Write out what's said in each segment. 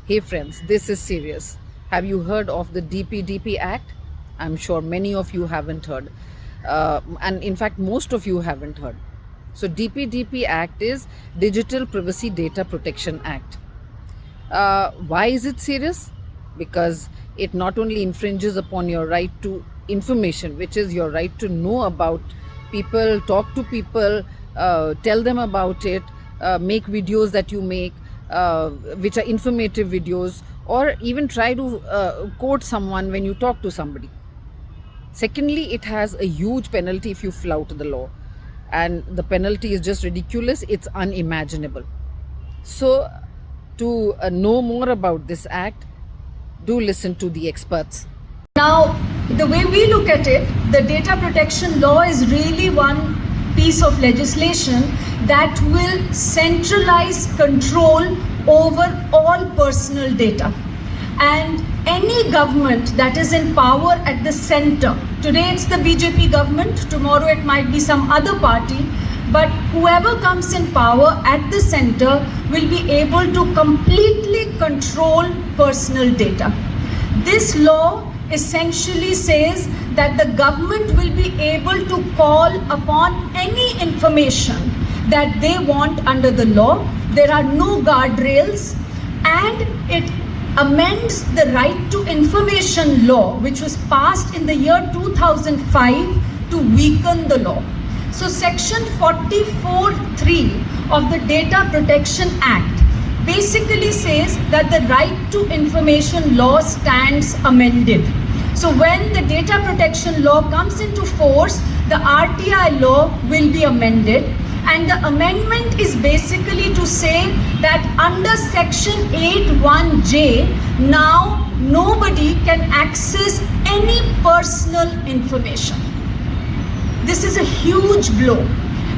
Hey friends, this is serious. Have you heard of the DPDP Act? I'm sure many of you haven't heard. And in fact, most of you haven't heard. So, DPDP Act is Digital Privacy Data Protection Act. Why is it serious? Because it not only infringes upon your right to information, which is your right to know about people, talk to people, tell them about it, make videos that you make, which are informative videos, or even try to quote someone when you talk to somebody. Secondly, it has a huge penalty if you flout the law, and the penalty is just ridiculous, it's unimaginable. So, to know more about this act, do listen to the experts. Now, the way we look at it, the data protection law is really one piece of legislation that will centralize control over all personal data. And any government that is in power at the center, today it's the BJP government, tomorrow it might be some other party, but whoever comes in power at the center will be able to completely control personal data. This law essentially says that the government will be able to call upon any information that they want under the law. There are no guardrails, and it amends the Right to Information law, which was passed in the year 2005 to weaken the law. So section 44(3) of the Data Protection Act basically says that the Right to Information law stands amended. So when the data protection law comes into force, the RTI law will be amended. And the amendment is basically to say that under section 81J, now nobody can access any personal information. This is a huge blow,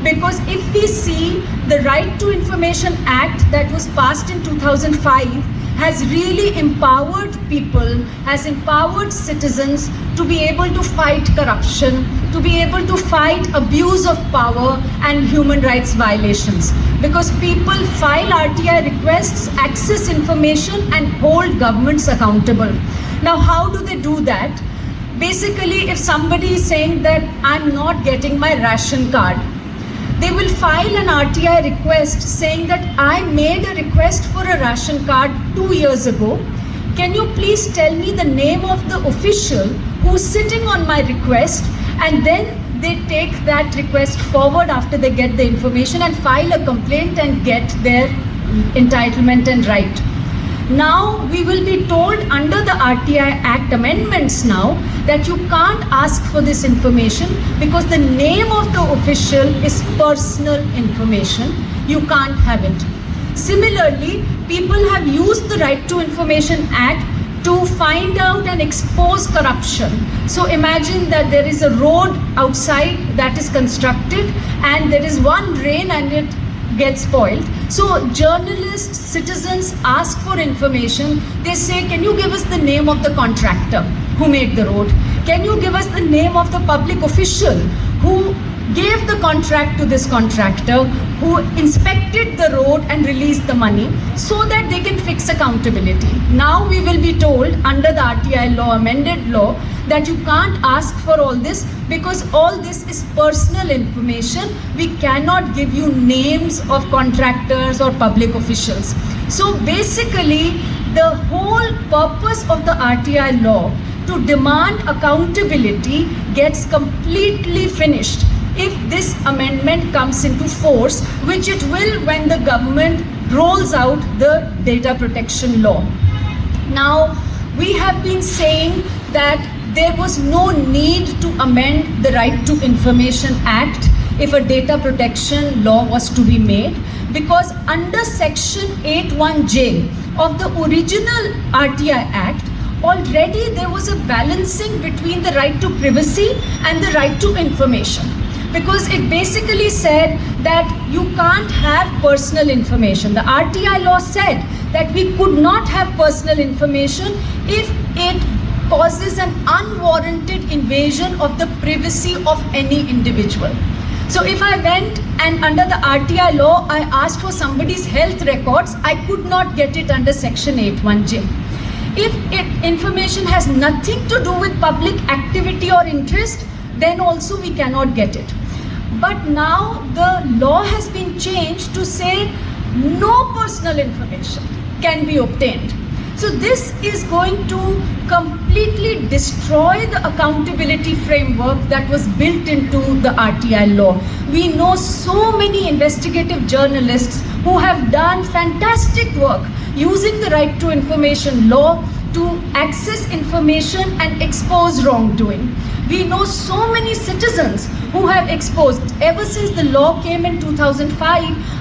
because if we see the Right to Information Act that was passed in 2005 has really empowered people, has empowered citizens to be able to fight corruption, to be able to fight abuse of power and human rights violations. Because people file RTI requests, access information and hold governments accountable. Now, how do they do that? Basically, if somebody is saying that I'm not getting my ration card, they will file an RTI request saying that I made a request for a ration card 2 years ago. Can you please tell me the name of the official who's sitting on my request? And then they take that request forward after they get the information and file a complaint and get their entitlement and right. Now we will be told under the RTI Act amendments now that you can't ask for this information because the name of the official is personal information. You can't have it. Similarly, people have used the Right to Information Act to find out and expose corruption. So imagine that there is a road outside that is constructed and there is one drain and it gets spoiled. So journalists, citizens ask for information. They say, can you give us the name of the contractor who made the road? Can you give us the name of the public official who gave the contract to this contractor, who inspected the road and released the money, so that they can fix accountability? Now we will be told under the RTI law, amended law, that you can't ask for all this because all this is personal information. We cannot give you names of contractors or public officials. So basically, the whole purpose of the RTI law to demand accountability gets completely finished if this amendment comes into force, which it will when the government rolls out the data protection law. Now, we have been saying that there was no need to amend the Right to Information Act if a data protection law was to be made, because under section 81J of the original RTI Act, already there was a balancing between the right to privacy and the right to information. Because it basically said that you can't have personal information. The RTI law said that we could not have personal information if it causes an unwarranted invasion of the privacy of any individual. So if I went and under the RTI law, I asked for somebody's health records, I could not get it under Section 81J. If information has nothing to do with public activity or interest, then also we cannot get it. But now the law has been changed to say no personal information can be obtained. So this is going to completely destroy the accountability framework that was built into the RTI law. We know so many investigative journalists who have done fantastic work using the right to information law to access information and expose wrongdoing. We know so many citizens who have exposed. Ever since the law came in 2005,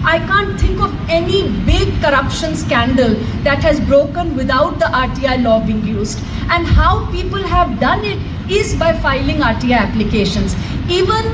I can't think of any big corruption scandal that has broken without the RTI law being used. And how people have done it is by filing RTI applications. Even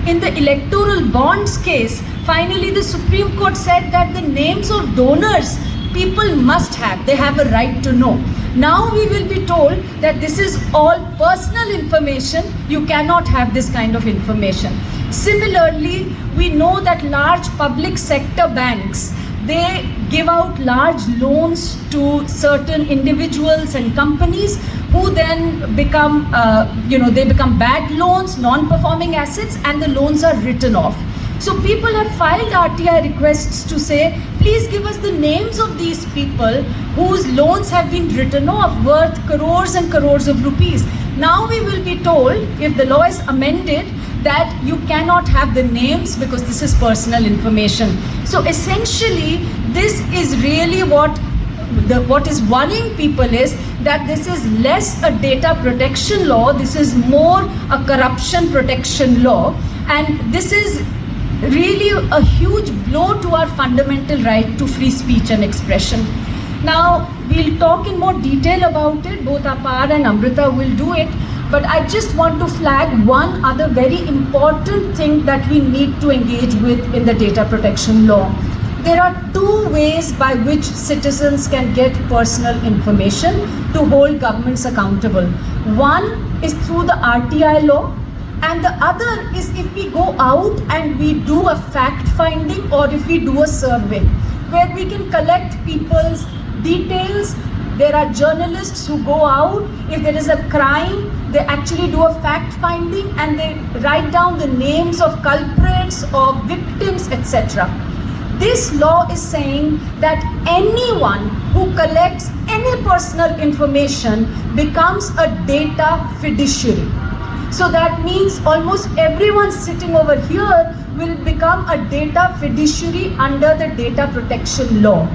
in the electoral bonds case, finally the Supreme Court said that the names of donors people must have. They have a right to know. Now we will be told that this is all personal information. You cannot have this kind of information. Similarly, we know that large public sector banks, they give out large loans to certain individuals and companies who then become, they become bad loans, non-performing assets, and the loans are written off. So people have filed RTI requests to say, please give us the names of these people whose loans have been written off worth crores and crores of rupees. Now we will be told, if the law is amended, that you cannot have the names because this is personal information. So essentially, this is really what is worrying people is that this is less a data protection law, this is more a corruption protection law, and this is really a huge blow to our fundamental right to free speech and expression. Now, we'll talk in more detail about it, both Apar and Amrita will do it, but I just want to flag one other very important thing that we need to engage with in the data protection law. There are two ways by which citizens can get personal information to hold governments accountable. One is through the RTI law, and the other is if we go out and we do a fact finding or if we do a survey where we can collect people's details. There are journalists who go out, if there is a crime, they actually do a fact finding and they write down the names of culprits or victims, etc. This law is saying that anyone who collects any personal information becomes a data fiduciary. So that means almost everyone sitting over here will become a data fiduciary under the data protection law.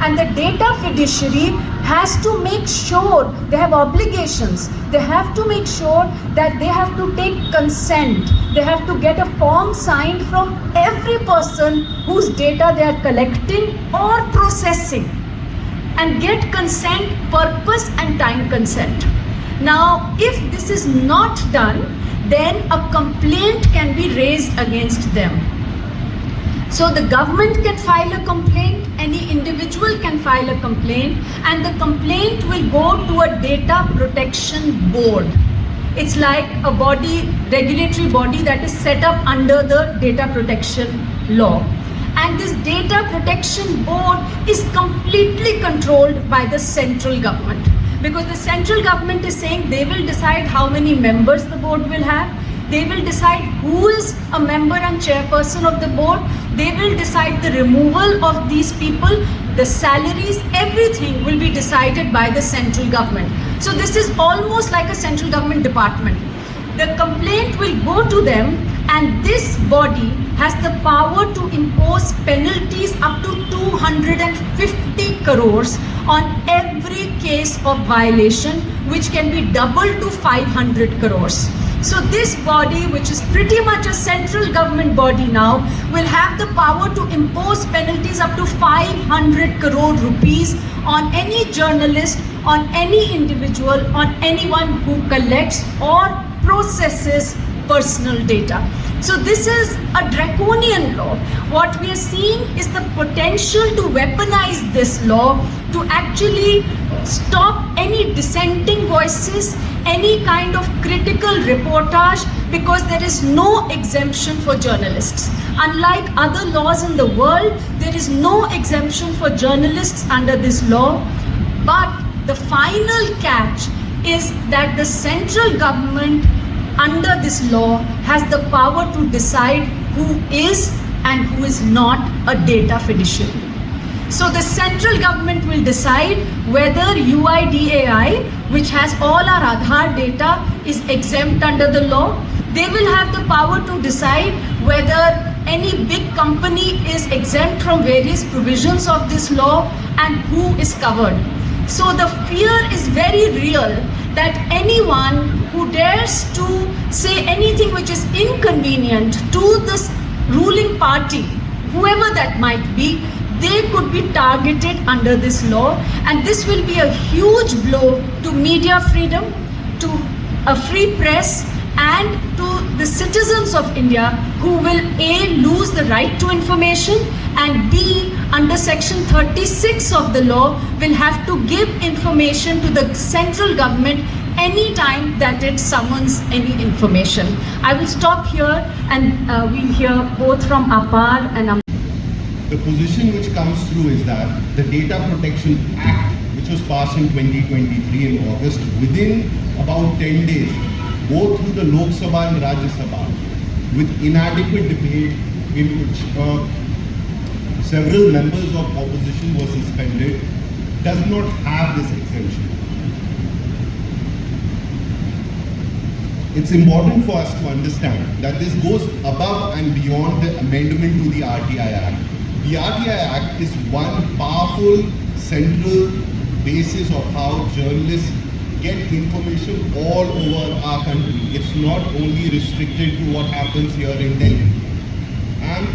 And the data fiduciary has to make sure, they have obligations, they have to make sure that they have to take consent, they have to get a form signed from every person whose data they are collecting or processing, and get consent, purpose and time consent. Now, if this is not done, then a complaint can be raised against them. So the government can file a complaint, any individual can file a complaint, and the complaint will go to a data protection board. It's like a body, regulatory body that is set up under the data protection law. And this data protection board is completely controlled by the central government. Because the central government is saying they will decide how many members the board will have, they will decide who is a member and chairperson of the board, they will decide the removal of these people, the salaries, everything will be decided by the central government. So this is almost like a central government department. The complaint will go to them, and this body has the power to impose penalties up to 250 crores on every case of violation, which can be doubled to 500 crores. So this body, which is pretty much a central government body now, will have the power to impose penalties up to 500 crore rupees on any journalist, on any individual, on anyone who collects or processes personal data. So this is a draconian law. What we are seeing is the potential to weaponize this law to actually stop any dissenting voices, any kind of critical reportage, because there is no exemption for journalists. Unlike other laws in the world, there is no exemption for journalists under this law. But the final catch is that the central government under this law has the power to decide who is and who is not a data fiduciary. So the central government will decide whether UIDAI, which has all our Aadhaar data, is exempt under the law. They will have the power to decide whether any big company is exempt from various provisions of this law and who is covered. So the fear is very real that anyone who dares to say anything which is inconvenient to this ruling party, whoever that might be, they could be targeted under this law, and this will be a huge blow to media freedom, to a free press, and to the citizens of India who will A, lose the right to information, and B, under section 36 of the law will have to give information to the central government any time that it summons any information. I will stop here and we'll hear both from Apar and The position which comes through is that the Data Protection Act, which was passed in 2023 in August, within about 10 days, both through the Lok Sabha and Rajya Sabha, with inadequate debate in which several members of opposition were suspended, does not have this exemption. It's important for us to understand that this goes above and beyond the amendment to the RTI Act. The RTI Act is one powerful central basis of how journalists get information all over our country. It's not only restricted to what happens here in Delhi. And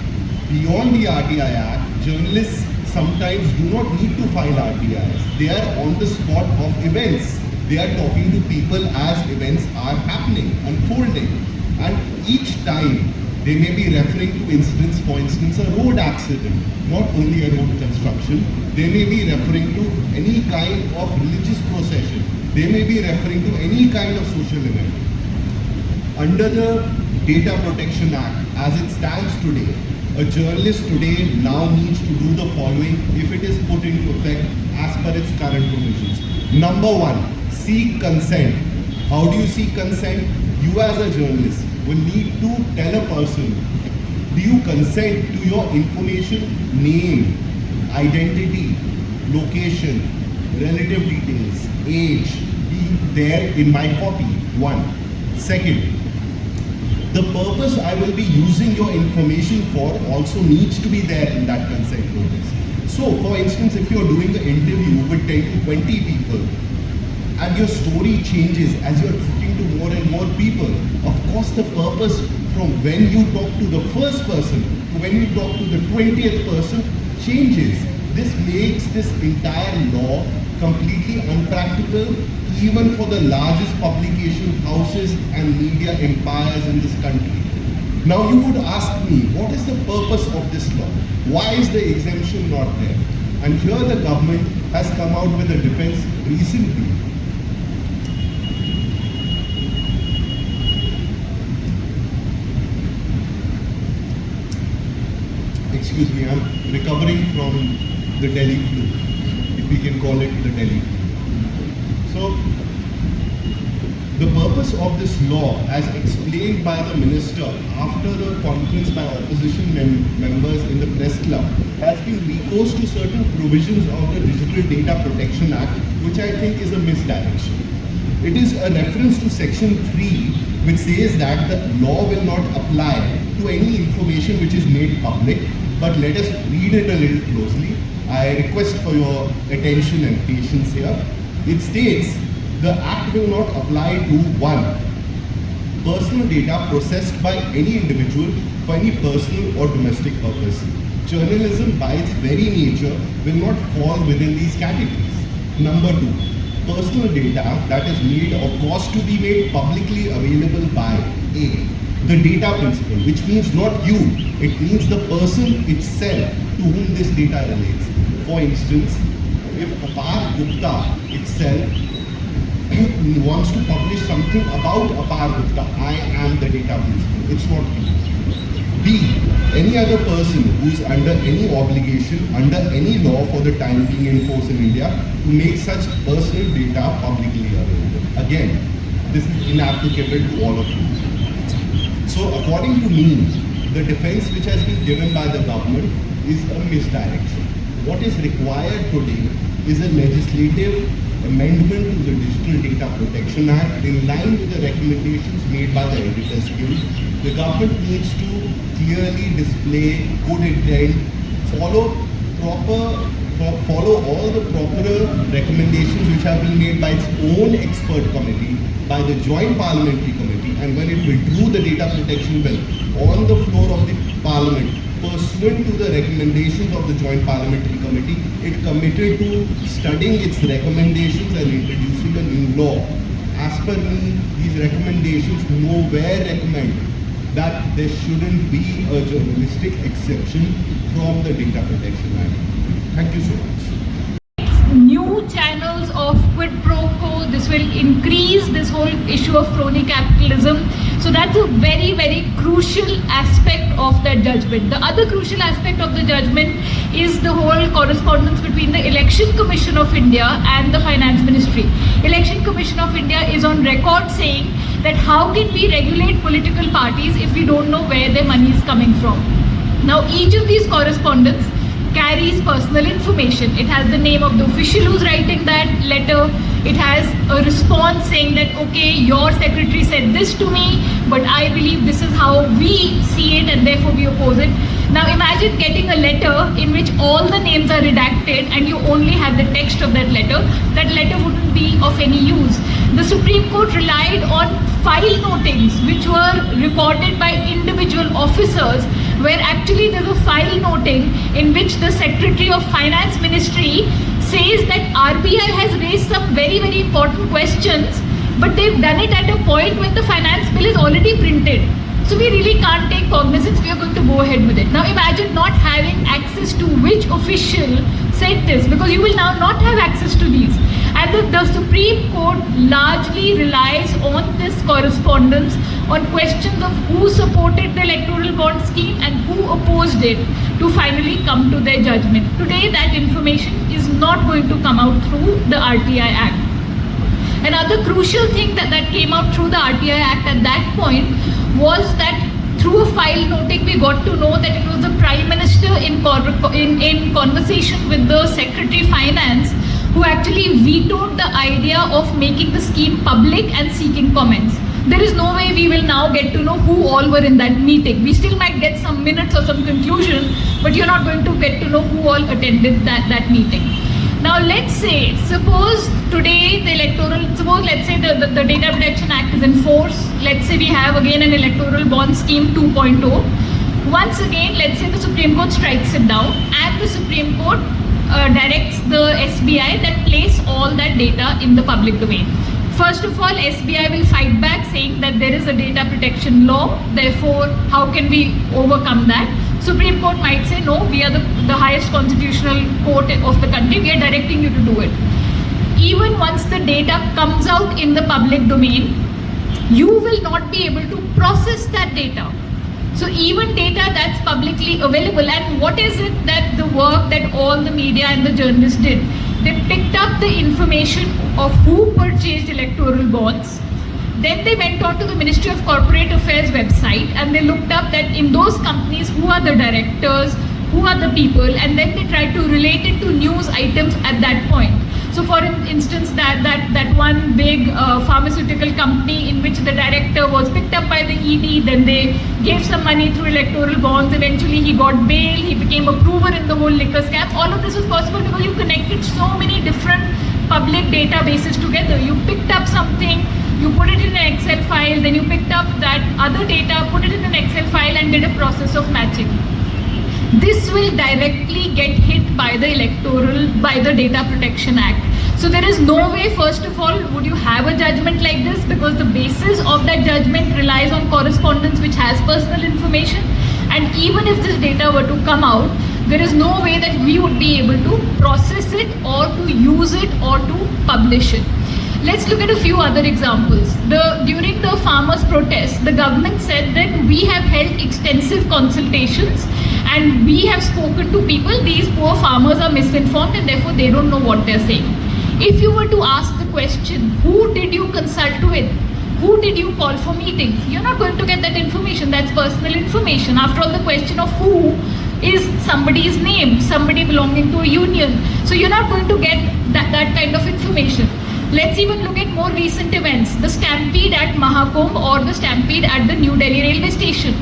beyond the RTI Act, journalists sometimes do not need to file RTIs. They are on the spot of events. They are talking to people as events are happening, unfolding. And each time they may be referring to incidents, for instance, a road accident, not only a road construction. They may be referring to any kind of religious procession. They may be referring to any kind of social event. Under the Data Protection Act, as it stands today, a journalist today now needs to do the following if it is put into effect as per its current provisions. Number one, seek consent. How do you seek consent? You as a journalist will need to tell a person, do you consent to your information, name, identity, location, relative details, age, being there in my copy? One. Second, the purpose I will be using your information for also needs to be there in that consent notice. So, for instance, if you're doing an interview with 10 to 20 people, and your story changes as you're talking to more and more people, of course the purpose from when you talk to the first person to when you talk to the 20th person changes. This makes this entire law completely unpractical even for the largest publication houses and media empires in this country. Now you would ask me, what is the purpose of this law? Why is the exemption not there? And here the government has come out with a defense recently. Excuse me, I'm recovering from the Delhi flu, if we can call it the Delhi flu. So, the purpose of this law, as explained by the minister after the conference by opposition members in the press club, has been recourse to certain provisions of the Digital Data Protection Act, which I think is a misdirection. It is a reference to section 3, which says that the law will not apply to any information which is made public. But let us read it a little closely. I request for your attention and patience here. It states, the Act will not apply to 1. Personal data processed by any individual for any personal or domestic purpose. Journalism by its very nature will not fall within these categories. Number 2. Personal data that is made or caused to be made publicly available by A. the data principle, which means not you, it means the person itself to whom this data relates. For instance, if Apar Gupta itself wants to publish something about Apar Gupta, I am the data principle. It's not me. B, any other person who's under any obligation, under any law for the time being in force in India, to make such personal data publicly available. Again, this is inapplicable to all of you. So according to me, the defense which has been given by the government is a misdirection. What is required today is a legislative amendment to the Digital Data Protection Act in line with the recommendations made by the Editors Guild. The government needs to clearly display good intent, follow all the proper recommendations which have been made by its own expert committee, by the Joint Parliamentary Committee, and when it withdrew the data protection bill on the floor of the Parliament, pursuant to the recommendations of the Joint Parliamentary Committee, it committed to studying its recommendations and introducing a new law. As per me, these recommendations nowhere recommend that there shouldn't be a journalistic exception from the Data Protection Act. Thank you so much. New channels of quid pro quo. This will increase this whole issue of crony capitalism. So that's a very, very crucial aspect of that judgment. The other crucial aspect of the judgment is the whole correspondence between the Election Commission of India and the Finance Ministry. Election Commission of India is on record saying that how can we regulate political parties if we don't know where their money is coming from. Now each of these correspondence carries personal information. It has the name of the official who's writing that letter. It has a response saying that, okay, your secretary said this to me, but I believe this is how we see it and therefore we oppose it. Now imagine getting a letter in which all the names are redacted and you only have the text of that letter. That letter wouldn't be of any use. The Supreme Court relied on file notings which were recorded by individual officers, where actually there's a file noting in which the Secretary of Finance Ministry says that RBI has raised some very, very important questions, but they've done it at a point when the finance bill is already printed. So we really can't take cognizance, we are going to go ahead with it. Now imagine not having access to which official said this, because you will now not have access to these. And the Supreme Court largely relies on this correspondence on questions of who supported the electoral bond scheme and who opposed it to finally come to their judgment. Today that information is not going to come out through the RTI Act. Another crucial thing that came out through the RTI Act at that point was that through a file noting we got to know that it was the Prime Minister in conversation with the Secretary Finance who actually vetoed the idea of making the scheme public and seeking comments. There is no way we will now get to know who all were in that meeting. We still might get some minutes or some conclusion, but you're not going to get to know who all attended that meeting. Now let's say, suppose today let's say the Data Protection Act is in force. Let's say we have again an electoral bond scheme 2.0. Once again, let's say the Supreme Court strikes it down and the Supreme Court directs the SBI that place all that data in the public domain. First of all, SBI will fight back saying that there is a data protection law, therefore how can we overcome that? Supreme Court might say, no, we are the highest constitutional court of the country, we are directing you to do it. Even once the data comes out in the public domain, you will not be able to process that data. So even data that's publicly available, and what is it that the work that all the media and the journalists did? They picked up the information of who purchased electoral bonds. Then they went on to the Ministry of Corporate Affairs website and they looked up that in those companies who are the directors, who are the people, and then they tried to relate it to news items at that point. So for instance, that one big pharmaceutical company in which the director was picked up by the ED, then they gave some money through electoral bonds, eventually he got bail, he became a prover in the whole liquor scam. All of this was possible because you connected so many different public databases together. You picked up something, you put it in an Excel file, then you picked up that other data, put it in an Excel file and did a process of matching. This will directly get hit by the Data Protection Act. So there is no way, first of all, would you have a judgment like this, because the basis of that judgment relies on correspondence which has personal information. And even if this data were to come out, there is no way that we would be able to process it or to use it or to publish it. Let's look at a few other examples. During the farmers' protest, the government said that we have held extensive consultations and we have spoken to people. These poor farmers are misinformed and therefore they don't know what they're saying. If you were to ask the question, who did you consult with? Who did you call for meetings? You're not going to get that information. That's personal information. After all, the question of who is somebody's name, somebody belonging to a union. So you're not going to get that kind of information. Let's even look at more recent events. The stampede at Mahakumbh or the stampede at the New Delhi railway station.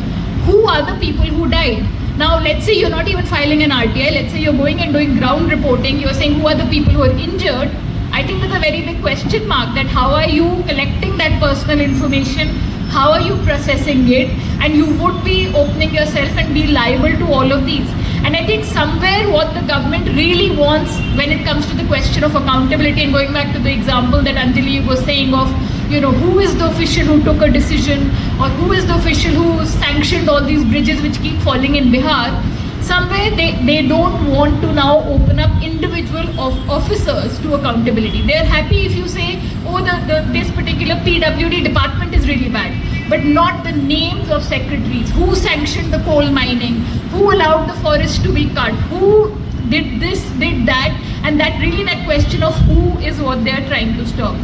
Who are the people who died? Now, let's say you're not even filing an RTI. Let's say you're going and doing ground reporting. You're saying who are the people who are injured. I think there's a very big question mark that how are you collecting that personal information? How are you processing it? And you would be opening yourself and be liable to all of these. And I think somewhere what the government really wants when it comes to the question of accountability, and going back to the example that Anjali was saying of, who is the official who took a decision, or who is the official who sanctioned all these bridges which keep falling in Bihar, somewhere they don't want to now open up individual officers to accountability. They're happy if you say, oh, this particular PWD department is really bad, but not the names of secretaries, who sanctioned the coal mining, who allowed the forest to be cut, who did this, did that, and that question of who is what they're trying to stop.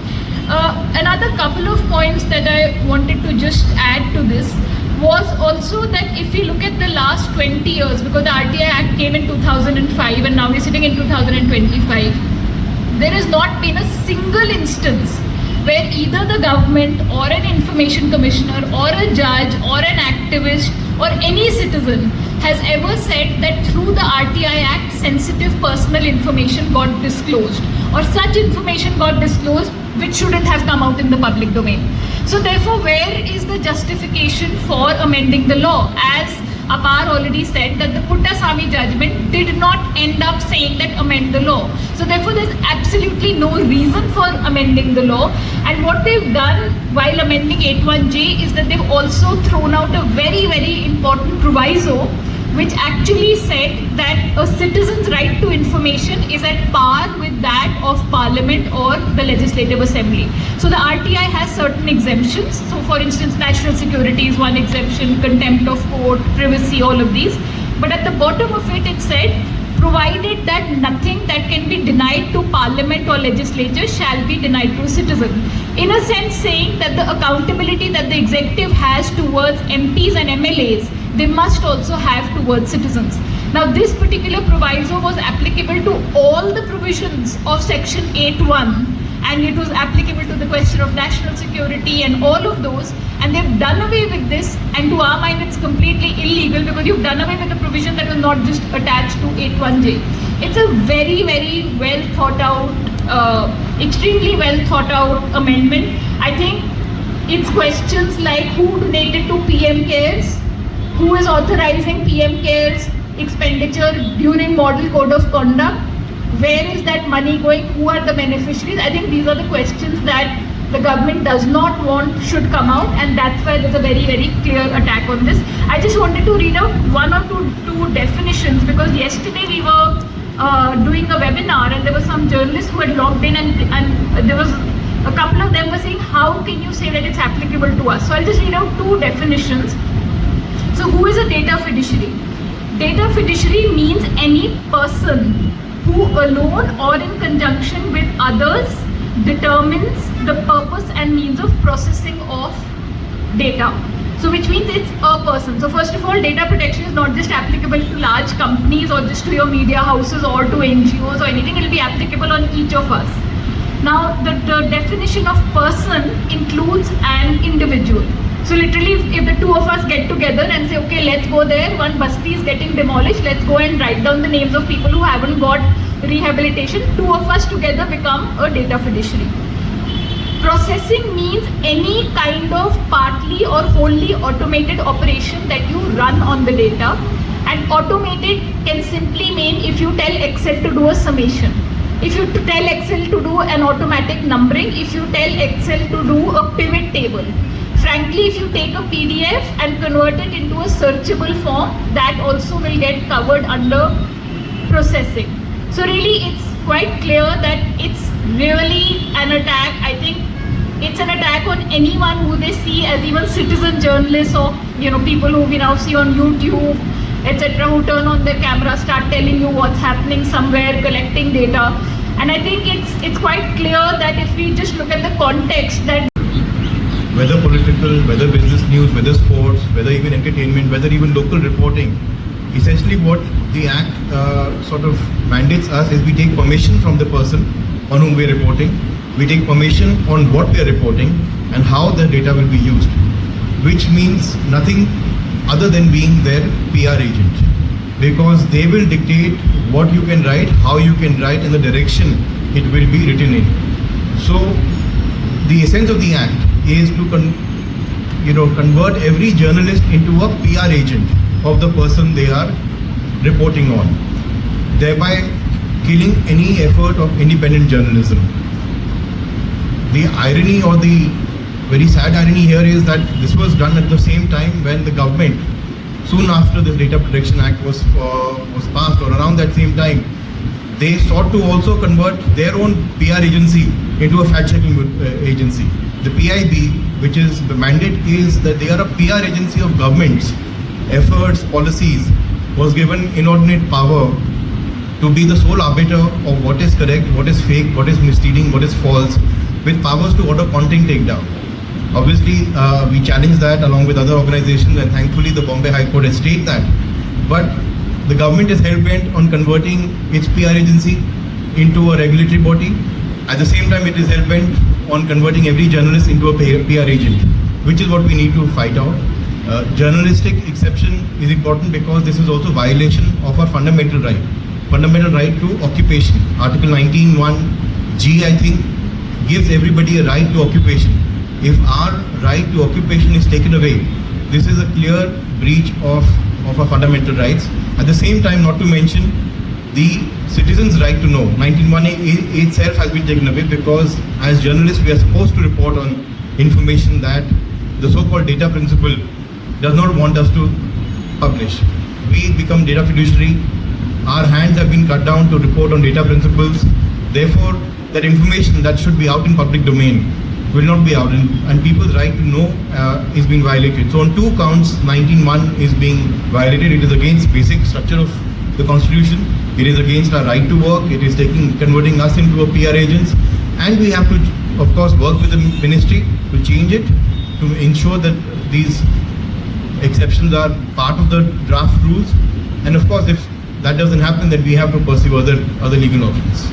Another couple of points that I wanted to just add to this was also that if we look at the last 20 years, because the RTI Act came in 2005 and now we're sitting in 2025, there has not been a single instance where either the government or an information commissioner or a judge or an activist or any citizen has ever said that through the RTI Act sensitive personal information got disclosed, or such information got disclosed which shouldn't have come out in the public domain. So therefore, where is the justification for amending the law? As Apar already said, that the Puttaswamy judgment did not end up saying that amend the law. So therefore, there's absolutely no reason for amending the law. And what they've done while amending 81J is that they've also thrown out a very, very important proviso which actually said that a citizen's right to information is at par with that of Parliament or the Legislative Assembly. So the RTI has certain exemptions. So for instance, national security is one exemption, contempt of court, privacy, all of these. But at the bottom of it, it said, provided that nothing that can be denied to Parliament or legislature shall be denied to a citizen. In a sense, saying that the accountability that the executive has towards MPs and MLAs, they must also have towards citizens. Now, this particular proviso was applicable to all the provisions of Section 8(1), and it was applicable to the question of national security and all of those, and they've done away with this, and to our mind it's completely illegal because you've done away with the provision that was not just attached to 81J. It's a very, very well thought out, extremely well thought out amendment. I think it's questions like who donated to PM Cares, who is authorizing PM Cares expenditure during Model Code of Conduct, where is that money going, who are the beneficiaries. I think these are the questions that the government does not want should come out, and that's why there's a very, very clear attack on this. I just wanted to read out one or two definitions, because yesterday we were doing a webinar and there were some journalists who had logged in, and there was a couple of them were saying, how can you say that it's applicable to us? So I'll just read out two definitions. So who is a data fiduciary? Data fiduciary means any person who alone or in conjunction with others determines the purpose and means of processing of data. So which means it's a person. So first of all, data protection is not just applicable to large companies or just to your media houses or to NGOs or anything. It will be applicable on each of us. Now the definition of person includes an individual. So literally, if the two of us get together and say, okay, let's go there, one basti is getting demolished, let's go and write down the names of people who haven't got rehabilitation, two of us together become a data fiduciary. Processing means any kind of partly or wholly automated operation that you run on the data, and automated can simply mean if you tell Excel to do a summation. If you tell Excel to do alphabet numbering if you tell Excel to do a pivot table. Frankly, if you take a PDF and convert it into a searchable form, that also will get covered under processing. So really, it's quite clear that it's really an attack. I think it's an attack on anyone who they see as even citizen journalists or people who we now see on YouTube, etc., who turn on their camera, start telling you what's happening somewhere, collecting data. And I think it's quite clear that if we just look at the context, that whether political, whether business news, whether sports, whether even entertainment, whether even local reporting, essentially what the Act sort of mandates us is we take permission from the person on whom we are reporting, we take permission on what we are reporting and how the data will be used, which means nothing other than being their PR agent, because they will dictate what you can write, how you can write, and the direction it will be written in. So the essence of the Act is to convert every journalist into a PR agent of the person they are reporting on, thereby killing any effort of independent journalism. The irony, or the very sad irony here, is that this was done at the same time when the government, soon after the Data Protection Act was passed, or around that same time, they sought to also convert their own PR agency into a fact-checking agency. The PIB, which is the mandate, is that they are a PR agency of governments, efforts, policies, was given inordinate power to be the sole arbiter of what is correct, what is fake, what is misleading, what is false, with powers to order content takedown. Obviously, we challenge that along with other organizations, and thankfully the Bombay High Court has stayed that. But the government is hell-bent on converting its PR agency into a regulatory body. At the same time, it is hell-bent on converting every journalist into a PR agent, which is what we need to fight out. Journalistic exception is important because this is also violation of our fundamental right to occupation. Article 19(1)(g), I think, gives everybody a right to occupation. If our right to occupation is taken away, this is a clear breach of our fundamental rights. At the same time, not to mention the citizens' right to know. 19(1)(a) itself has been taken away because as journalists we are supposed to report on information that the so-called data principle does not want us to publish. We become data fiduciary. Our hands have been cut down to report on data principles. Therefore, that information that should be out in public domain will not be out, and people's right to know is being violated. So on two counts, 19(1) is being violated. It is against basic structure of the Constitution. It is against our right to work. It is converting us into a PR agents, and we have to, of course, work with the ministry to change it, to ensure that these exceptions are part of the draft rules. And of course, if that doesn't happen, then we have to pursue other legal options.